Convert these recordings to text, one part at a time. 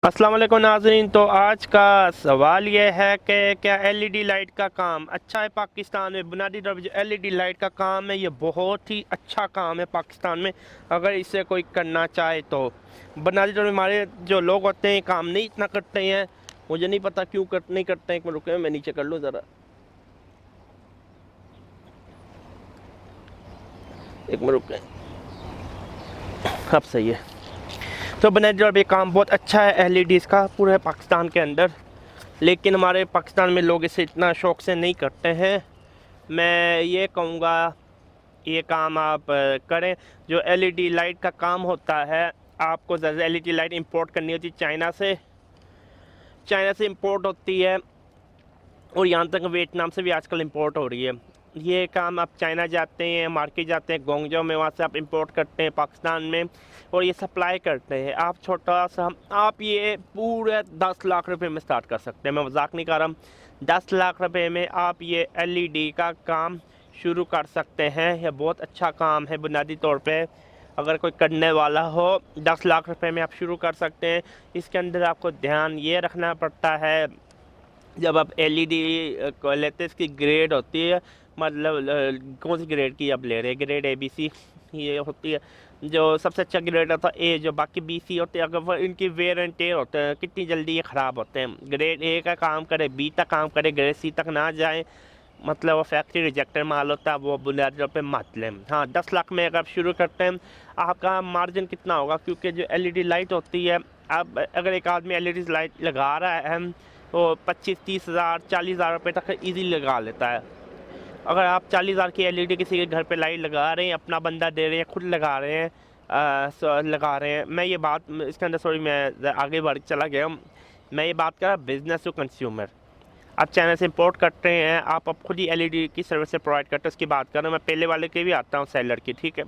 अस्सलाम वालेकुम नाज़रीन। तो आज का सवाल ये है कि क्या एलईडी लाइट का काम अच्छा है पाकिस्तान में। बुनियादी तौर पर जो एलईडी लाइट का काम है ये बहुत ही अच्छा काम है पाकिस्तान में, अगर इसे कोई करना चाहे तो। बुनियादी तौर पर हमारे जो लोग होते हैं काम नहीं इतना करते हैं, मुझे नहीं पता क्यों नहीं करते हैं। एक मिनट रुके, मैं नीचे कर लूँ ज़रा, एक मिनट रुके, अब सही है। तो बुनियादी तौर पर काम बहुत अच्छा है एलईडीज़ का पूरे पाकिस्तान के अंदर, लेकिन हमारे पाकिस्तान में लोग इसे इतना शौक़ से नहीं करते हैं। मैं ये कहूँगा ये काम आप करें। जो एलईडी लाइट का काम होता है, आपको एलईडी लाइट इंपोर्ट करनी होती है चाइना से इंपोर्ट होती है, और यहाँ तक वियतनाम से भी आजकल इंपोर्ट हो रही है। ये काम आप चाइना जाते हैं, मार्केट जाते हैं गोंगजो में, वहाँ से आप इंपोर्ट करते हैं पाकिस्तान में और ये सप्लाई करते हैं। आप छोटा सा आप ये पूरे 10 लाख रुपए में स्टार्ट कर सकते हैं, मैं मजाक नहीं कर रहा हूँ। 10 लाख रुपए में आप ये एलईडी का काम शुरू कर सकते हैं। यह बहुत अच्छा काम है बुनियादी तौर पे, अगर कोई करने वाला हो 10 लाख रुपए में आप शुरू कर सकते हैं। इसके अंदर आपको ध्यान ये रखना पड़ता है, जब आप एलईडी को लेते हैं इसकी ग्रेड होती है, मतलब कौन सी ग्रेड की आप ले रहे हैं, ग्रेड ABC ये होती है। जो सबसे अच्छा ग्रेड होता है A, जो बाकी BC होते हैं, अगर वो इनकी वेयर एंड टेयर होते हैं, कितनी जल्दी ये ख़राब होते हैं। ग्रेड A का काम करे, B तक काम करे, ग्रेड C तक ना जाए, मतलब वो फैक्ट्री रिजेक्टेड माल होता है, वो बुनियादी तौर पर मत लें। हाँ, 10 लाख में अगर आप शुरू करते हैं, आपका मार्जिन कितना होगा, क्योंकि जो एलईडी लाइट होती है, अब अगर एक आदमी एलईडी लाइट लगा रहा है तो 25-30 हज़ार 40 हज़ार रुपये तक ईज़िली लगा लेता है। अगर आप 40 हज़ार की एलईडी किसी के घर पे लाइट लगा रहे हैं, अपना बंदा दे रहे हैं, खुद लगा रहे हैं, लगा रहे हैं। मैं ये बात इसके अंदर सॉरी मैं आगे बढ़ चला गया हूँ। मैं ये बात कर रहा बिज़नेस टू कंज्यूमर। आप चाइना से इंपोर्ट करते हैं, आप अब खुद ही एलईडी की सर्विस से प्रोवाइड करते हैं, उसकी बात कर रहा हूँ। मैं पहले वाले के भी आता हूँ, सेलर की, ठीक है।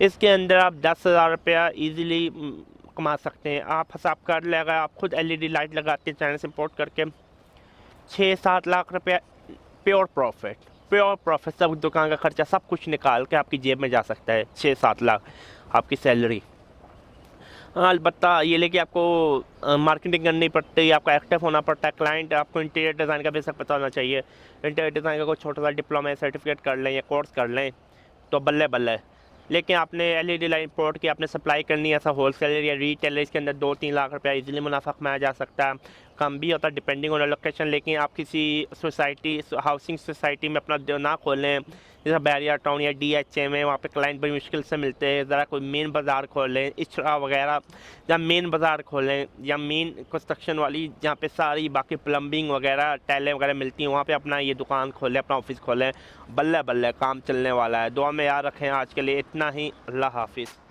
इसके अंदर आप 10 हज़ार रुपया ईज़िली कमा सकते हैं। आप हिसाब कर ले, अगर आप खुद एलईडी लाइट लगाते हैं चाइना से इंपोर्ट करके, 6-7 लाख रुपया प्योर प्रॉफिट, सब दुकान का खर्चा सब कुछ निकाल के आपकी जेब में जा सकता है। 6-7 लाख आपकी सैलरी। हाँ, अलबत्ता ये लेके आपको मार्केटिंग करनी पड़ती है, आपका एक्टिव होना पड़ता है। क्लाइंट आपको इंटीरियर डिज़ाइन का बेसिक पता होना चाहिए। इंटीरियर डिज़ाइन का कोई छोटा सा डिप्लोमा या सर्टिफिकेट कर लें या कोर्स कर लें तो बल्ले बल्ले। लेकिन आपने एलईडी लाइट इंपोर्ट की, आपने सप्लाई करनी है ऐसा होलसेलर या रीटेलर, इसके अंदर 2-3 लाख रुपया इजीली मुनाफा कमाया जा सकता है। कम भी होता है डिपेंडिंग ऑन लोकेशन। लेकिन आप किसी सोसाइटी, हाउसिंग सोसाइटी में अपना ना खोलें, जैसे बैरियर टाउन या DHA में, वहाँ पे क्लाइंट बड़ी मुश्किल से मिलते हैं। ज़रा कोई मेन बाज़ार खोलें, इचरा वगैरह, या मेन बाज़ार खोलें, या मेन कंस्ट्रक्शन वाली जहाँ पे सारी बाकी प्लम्बिंग वगैरह टाइलें वगैरह मिलती हैं, वहाँ पे अपना ये दुकान खोलें, अपना ऑफिस खोलें। बल्ले बल्ले काम चलने वाला है। दुआ में याद रखें। आज के लिए इतना ही। अल्लाह हाफिज़।